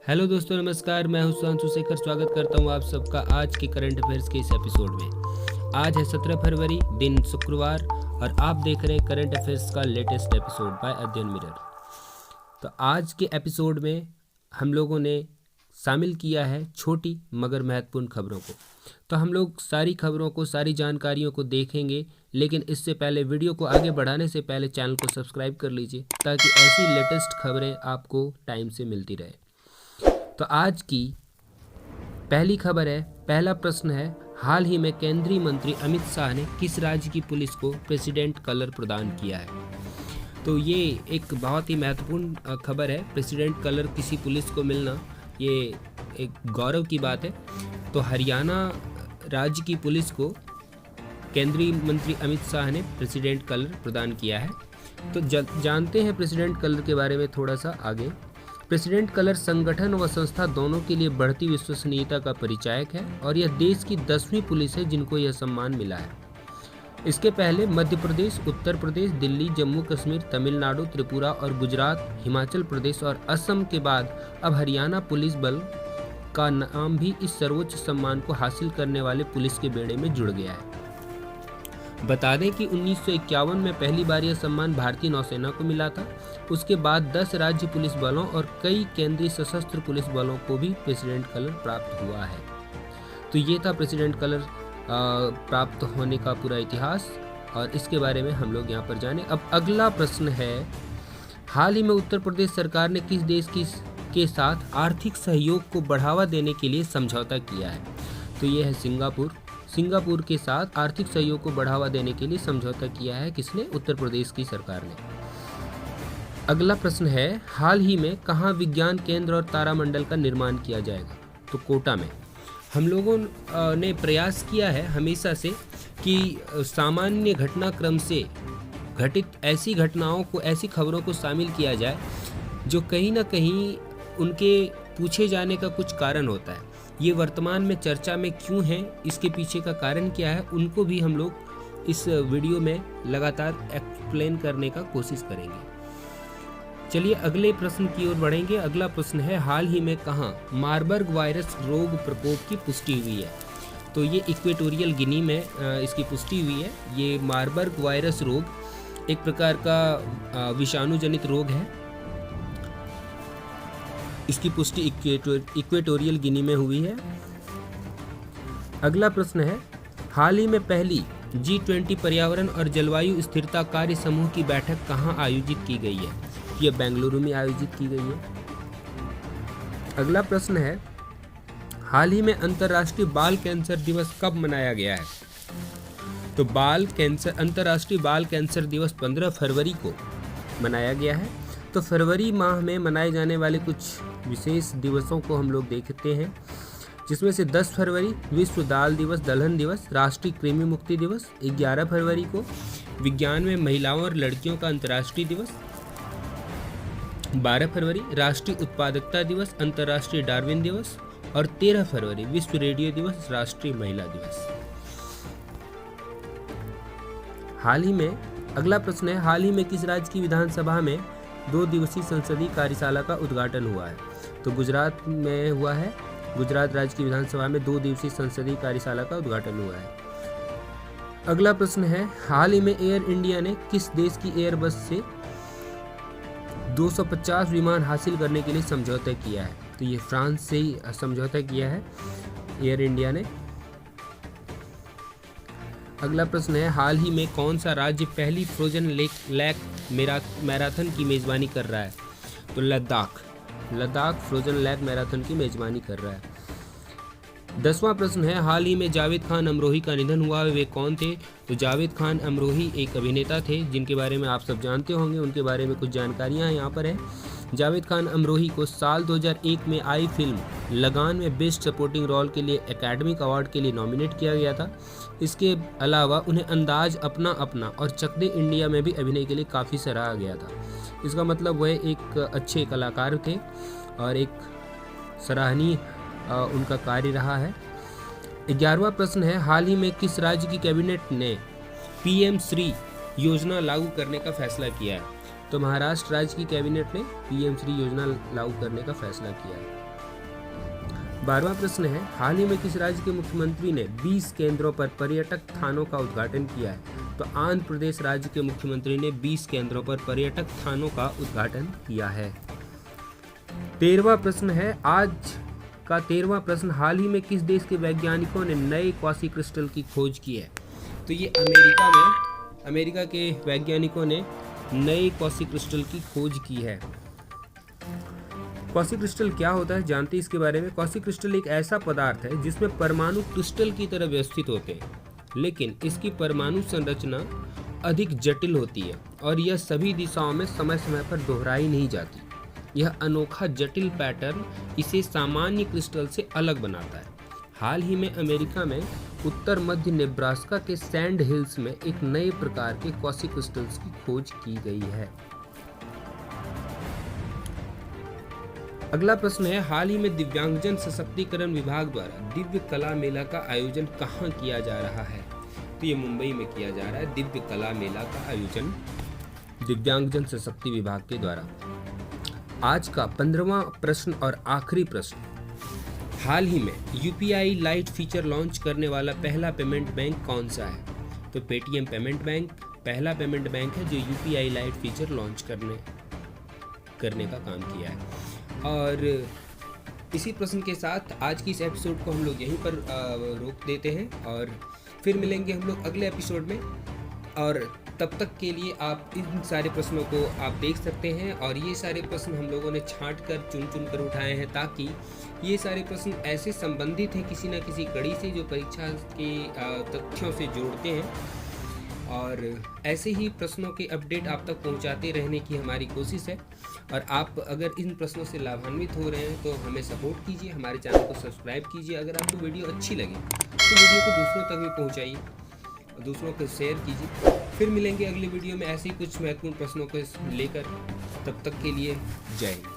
Hello दोस्तों, नमस्कार। मैं हूं सुधांशु शेखर। स्वागत करता हूं आप सबका आज के करंट अफेयर्स के इस एपिसोड में। आज है 17 फरवरी, दिन शुक्रवार, और आप देख रहे हैं करंट अफेयर्स का लेटेस्ट एपिसोड बाय अध्ययन मिरर। तो आज के एपिसोड में हम लोगों ने शामिल किया है छोटी मगर महत्वपूर्ण खबरों को। तो हम लोग सारी खबरों को, सारी जानकारियों को देखेंगे, लेकिन इससे पहले वीडियो को आगे बढ़ाने से पहले चैनल को सब्सक्राइब कर लीजिए ताकि ऐसी लेटेस्ट खबरें आपको टाइम से मिलती रहे। तो आज की पहली खबर है, पहला प्रश्न है, हाल ही में केंद्रीय मंत्री अमित शाह ने किस राज्य की पुलिस को प्रेसिडेंट कलर प्रदान किया है? तो ये एक बहुत ही महत्वपूर्ण खबर है। प्रेसिडेंट कलर किसी पुलिस को मिलना ये एक गौरव की बात है। तो हरियाणा राज्य की पुलिस को केंद्रीय मंत्री अमित शाह ने प्रेसिडेंट कलर प्रदान किया है। तो जानते हैं प्रेसिडेंट कलर के बारे में थोड़ा सा आगे। प्रेसिडेंट कलर संगठन व संस्था दोनों के लिए बढ़ती विश्वसनीयता का परिचायक है और यह देश की 10वीं पुलिस है जिनको यह सम्मान मिला है। इसके पहले मध्य प्रदेश, उत्तर प्रदेश, दिल्ली, जम्मू कश्मीर, तमिलनाडु, त्रिपुरा और गुजरात, हिमाचल प्रदेश और असम के बाद अब हरियाणा पुलिस बल का नाम भी इस सर्वोच्च सम्मान को हासिल करने वाले पुलिस के बेड़े में जुड़ गया है। बता दें कि 1951 में पहली बार यह सम्मान भारतीय नौसेना को मिला था। उसके बाद 10 राज्य पुलिस बलों और कई केंद्रीय सशस्त्र पुलिस बलों को भी प्रेसिडेंट कलर प्राप्त हुआ है। तो ये था प्रेसिडेंट कलर प्राप्त होने का पूरा इतिहास, और इसके बारे में हम लोग यहाँ पर जाने। अब अगला प्रश्न है, हाल ही में उत्तर प्रदेश सरकार ने किस देश के साथ आर्थिक सहयोग को बढ़ावा देने के लिए समझौता किया है? तो ये है सिंगापुर के साथ आर्थिक सहयोग को बढ़ावा देने के लिए समझौता किया है किसने? उत्तर प्रदेश की सरकार ने। अगला प्रश्न है, हाल ही में कहाँ विज्ञान केंद्र और तारामंडल का निर्माण किया जाएगा? तो कोटा में। हम लोगों ने प्रयास किया है हमेशा से कि सामान्य घटनाक्रम से घटित ऐसी घटनाओं को, ऐसी खबरों को शामिल किया जाए जो कहीं ना कहीं उनके पूछे जाने का कुछ कारण होता है। ये वर्तमान में चर्चा में क्यों है, इसके पीछे का कारण क्या है, उनको भी हम लोग इस वीडियो में लगातार एक्सप्लेन करने का कोशिश करेंगे। चलिए अगले प्रश्न की ओर बढ़ेंगे। अगला प्रश्न है, हाल ही में कहाँ मार्बर्ग वायरस रोग प्रकोप की पुष्टि हुई है? तो ये इक्वेटोरियल गिनी में इसकी पुष्टि हुई है। ये मार्बर्ग वायरस रोग एक प्रकार का विषाणु जनित रोग है। इसकी पुष्टि इक्वेटोरियल गिनी में हुई है। अगला प्रश्न है, हाल ही में पहली G20 पर्यावरण और जलवायु स्थिरता कार्य समूह की बैठक कहाँ आयोजित की गई है? यह बेंगलुरु में आयोजित की गई है। अगला प्रश्न है, हाल ही में अंतर्राष्ट्रीय बाल कैंसर दिवस कब मनाया गया है? तो अंतर्राष्ट्रीय बाल कैंसर दिवस 15 फरवरी को मनाया गया है। तो फरवरी माह में मनाए जाने वाले कुछ विशेष दिवसों को हम लोग देखते हैं, जिसमें से 10 फरवरी विश्व दाल दिवस, दलहन दिवस, राष्ट्रीय कृमि मुक्ति दिवस। 11 फरवरी को विज्ञान में महिलाओं और लड़कियों का अंतर्राष्ट्रीय दिवस। 12 फरवरी राष्ट्रीय उत्पादकता दिवस, अंतर्राष्ट्रीय डार्विन दिवस। और 13 फरवरी विश्व रेडियो दिवस, राष्ट्रीय महिला दिवस। हाल ही में अगला प्रश्न है, हाल ही में किस राज्य की विधानसभा में 2 दिवसीय संसदीय कार्यशाला का उद्घाटन हुआ है? तो गुजरात में हुआ है। गुजरात राज्य की विधानसभा में 2 दिवसीय संसदीय कार्यशाला का उद्घाटन हुआ है। अगला प्रश्न है, हाल ही में एयर इंडिया ने किस देश की एयरबस से 250 विमान हासिल करने के लिए समझौता किया है? तो ये फ्रांस से ही समझौता किया है एयर इंडिया ने। अगला प्रश्न है, हाल ही में कौन सा राज्य पहली फ्रोजन लेक मैराथन की मेजबानी कर रहा है? तो लद्दाख फ्रोजन लेक मैराथन की मेजबानी कर रहा है। 10वां प्रश्न है, हाल ही में जावेद खान अमरोही का निधन हुआ, वे कौन थे? तो जावेद खान अमरोही एक अभिनेता थे जिनके बारे में आप सब जानते होंगे। उनके बारे में कुछ जानकारियां यहाँ पर है। जावेद खान अमरोही को साल 2001 में आई फिल्म लगान में बेस्ट सपोर्टिंग रोल के लिए एकेडमी अवार्ड के लिए नॉमिनेट किया गया था। इसके अलावा उन्हें अंदाज अपना अपना और चक दे इंडिया में भी अभिनय के लिए काफ़ी सराहा गया था। इसका मतलब वह एक अच्छे कलाकार थे और एक सराहनीय उनका कार्य रहा है। 11वां प्रश्न है, हाल ही में किस राज्य की कैबिनेट ने PM श्री योजना लागू करने का फैसला किया है? तो महाराष्ट्र राज्य की कैबिनेट ने PM श्री योजना लागू करने का फैसला किया है। 12वां प्रश्न है, हाल ही में किस राज्य के मुख्यमंत्री ने 20 केंद्रों पर पर्यटक थानों का उद्घाटन किया है? तो आंध्र प्रदेश राज्य के मुख्यमंत्री ने 20 केंद्रों पर पर्यटक थानों का उद्घाटन किया है। 13वां प्रश्न है, आज का 13वां प्रश्न, हाल ही में किस देश के वैज्ञानिकों ने नए क्वासी क्रिस्टल की खोज की है? तो ये अमेरिका के वैज्ञानिकों ने नए क्वासी क्रिस्टल की खोज की है। क्वासी क्रिस्टल क्या होता है, जानते हैं इसके बारे में। क्वासी क्रिस्टल एक ऐसा पदार्थ है जिसमें परमाणु क्रिस्टल की तरह व्यवस्थित होते हैं, लेकिन इसकी परमाणु संरचना अधिक जटिल होती है और यह सभी दिशाओं में समय समय पर दोहराई नहीं जाती। यह अनोखा जटिल पैटर्न इसे सामान्य क्रिस्टल से अलग बनाता है। हाल ही में अमेरिका में उत्तर मध्य नेब्रास्का के सैंड हिल्स में एक नए प्रकार के क्वासी क्रिस्टल्स की खोज की गई है। अगला प्रश्न है, हाल ही में दिव्यांगजन सशक्तिकरण विभाग द्वारा दिव्य कला मेला का आयोजन कहाँ किया जा रहा है? तो ये मुंबई में किया जा रहा है दिव्य कला मेला का आयोजन दिव्यांगजन सशक्ति विभाग के द्वारा। आज का 15वां प्रश्न और आखिरी प्रश्न, हाल ही में यूपीआई लाइट फीचर लॉन्च करने वाला पहला पेमेंट बैंक कौन सा है? तो पेटीएम पेमेंट बैंक पहला पेमेंट बैंक है जो यूपीआई लाइट फीचर लॉन्च करने का काम किया है। और इसी प्रश्न के साथ आज की इस एपिसोड को हम लोग यहीं पर रोक देते हैं और फिर मिलेंगे हम लोग अगले एपिसोड में। और तब तक के लिए आप इन सारे प्रश्नों को आप देख सकते हैं, और ये सारे प्रश्न हम लोगों ने छांट कर चुन कर उठाए हैं ताकि ये सारे प्रश्न ऐसे संबंधित हैं किसी न किसी कड़ी से जो परीक्षा के तथ्यों से जोड़ते हैं, और ऐसे ही प्रश्नों के अपडेट आप तक पहुंचाते रहने की हमारी कोशिश है। और आप अगर इन प्रश्नों से लाभान्वित हो रहे हैं तो हमें सपोर्ट कीजिए, हमारे चैनल को सब्सक्राइब कीजिए। अगर आपको वीडियो अच्छी लगे तो वीडियो को दूसरों तक भी पहुंचाइए और दूसरों को शेयर कीजिए। फिर मिलेंगे अगली वीडियो में ऐसे ही कुछ महत्वपूर्ण प्रश्नों को लेकर। तब तक के लिए जय हिंद।